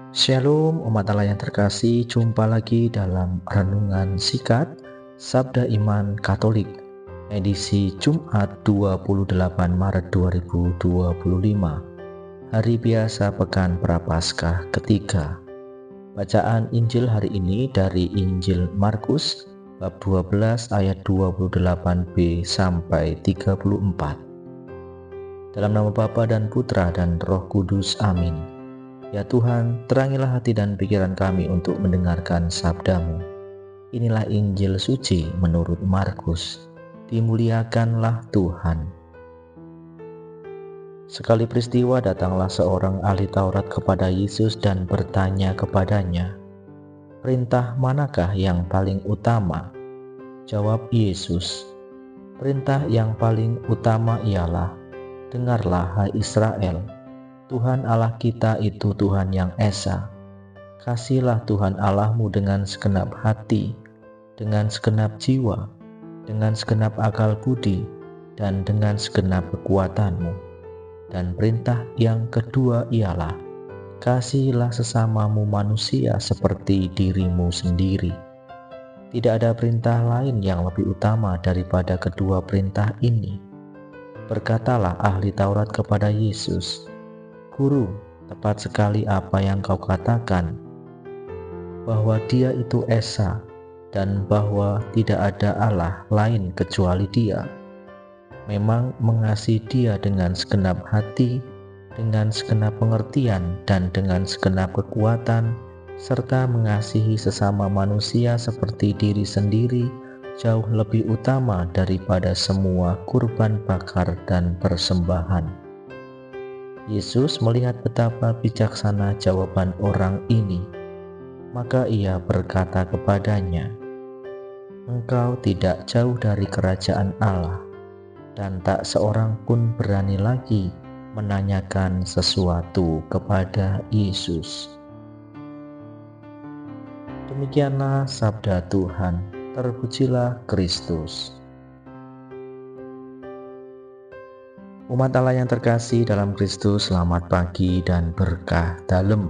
Shalom umat Allah yang terkasih, jumpa lagi dalam Renungan Singkat Sabda Iman Katolik edisi Jumat 28 Maret 2025, Hari Biasa Pekan Prapaskah ketiga. Bacaan Injil hari ini dari Injil Markus bab 12 ayat 28b sampai 34. Dalam nama Bapa dan Putra dan Roh Kudus, amin. Ya Tuhan, terangilah hati dan pikiran kami untuk mendengarkan sabda-Mu. Inilah Injil suci menurut Markus. Dimuliakanlah Tuhan. Sekali peristiwa datanglah seorang ahli Taurat kepada Yesus dan bertanya kepadanya, "Perintah manakah yang paling utama?" Jawab Yesus, "Perintah yang paling utama ialah, dengarlah hai Israel, Tuhan Allah kita itu Tuhan yang esa. Kasihilah Tuhan Allahmu dengan segenap hati, dengan segenap jiwa, dengan segenap akal budi, dan dengan segenap kekuatanmu. Dan perintah yang kedua ialah, kasihilah sesamamu manusia seperti dirimu sendiri. Tidak ada perintah lain yang lebih utama daripada kedua perintah ini." Berkatalah ahli Taurat kepada Yesus, "Guru, tepat sekali apa yang kau katakan, bahwa Dia itu esa dan bahwa tidak ada Allah lain kecuali Dia. Memang mengasihi Dia dengan segenap hati, dengan segenap pengertian, dan dengan segenap kekuatan, serta mengasihi sesama manusia seperti diri sendiri, jauh lebih utama daripada semua kurban bakar dan persembahan." Yesus melihat betapa bijaksana jawaban orang ini, maka ia berkata kepadanya, "Engkau tidak jauh dari kerajaan Allah." Dan tak seorang pun berani lagi menanyakan sesuatu kepada Yesus. Demikianlah sabda Tuhan. Terpujilah Kristus. Umat Allah yang terkasih dalam Kristus, selamat pagi dan berkah dalem.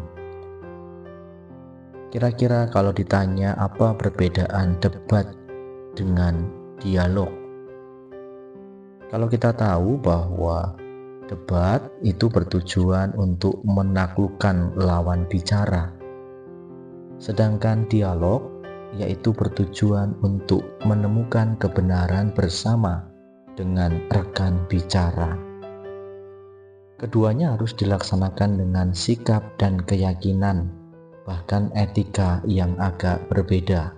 Kira-kira kalau ditanya apa perbedaan debat dengan dialog? Kalau kita tahu bahwa debat itu bertujuan untuk menaklukkan lawan bicara, sedangkan dialog yaitu bertujuan untuk menemukan kebenaran bersama dengan rekan bicara. Keduanya harus dilaksanakan dengan sikap dan keyakinan, bahkan etika yang agak berbeda.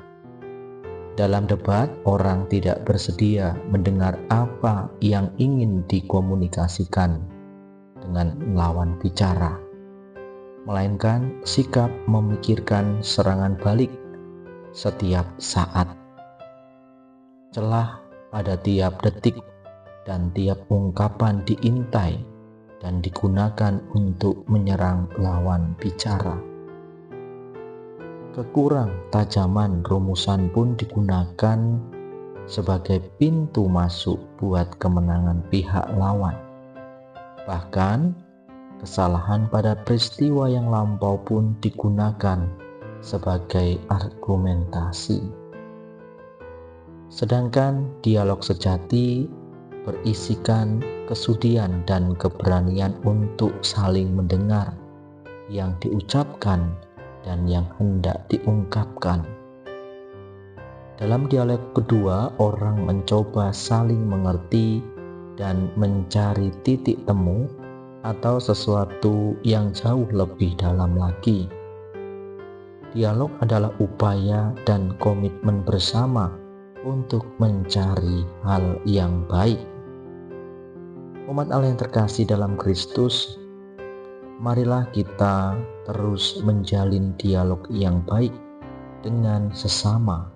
Dalam debat, orang tidak bersedia mendengar apa yang ingin dikomunikasikan dengan lawan bicara, melainkan sikap memikirkan serangan balik setiap saat. Celah pada tiap detik dan tiap ungkapan diintai dan digunakan untuk menyerang lawan bicara. Kekurang tajaman rumusan pun digunakan sebagai pintu masuk buat kemenangan pihak lawan. Bahkan kesalahan pada peristiwa yang lampau pun digunakan sebagai argumentasi. Sedangkan dialog sejati berisikan kesudian dan keberanian untuk saling mendengar yang diucapkan dan yang hendak diungkapkan. Dalam dialog kedua, orang mencoba saling mengerti dan mencari titik temu atau sesuatu yang jauh lebih dalam lagi. Dialog adalah upaya dan komitmen bersama untuk mencari hal yang baik. Umat Allah yang terkasih dalam Kristus, marilah kita terus menjalin dialog yang baik dengan sesama,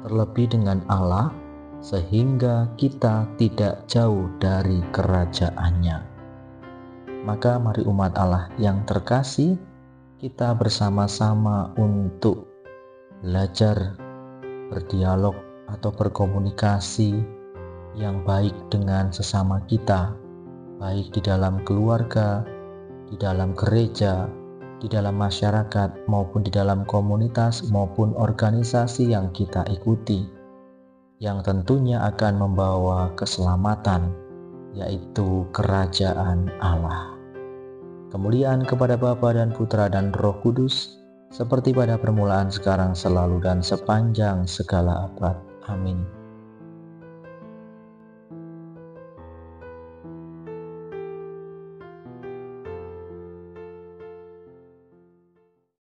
terlebih dengan Allah, sehingga kita tidak jauh dari kerajaan-Nya. Maka mari umat Allah yang terkasih, kita bersama-sama untuk belajar berdialog atau berkomunikasi yang baik dengan sesama kita, baik di dalam keluarga, di dalam gereja, di dalam masyarakat maupun di dalam komunitas maupun organisasi yang kita ikuti, yang tentunya akan membawa keselamatan, yaitu kerajaan Allah. Kemuliaan kepada Bapa dan Putra dan Roh Kudus, seperti pada permulaan, sekarang, selalu, dan sepanjang segala abad. Amin.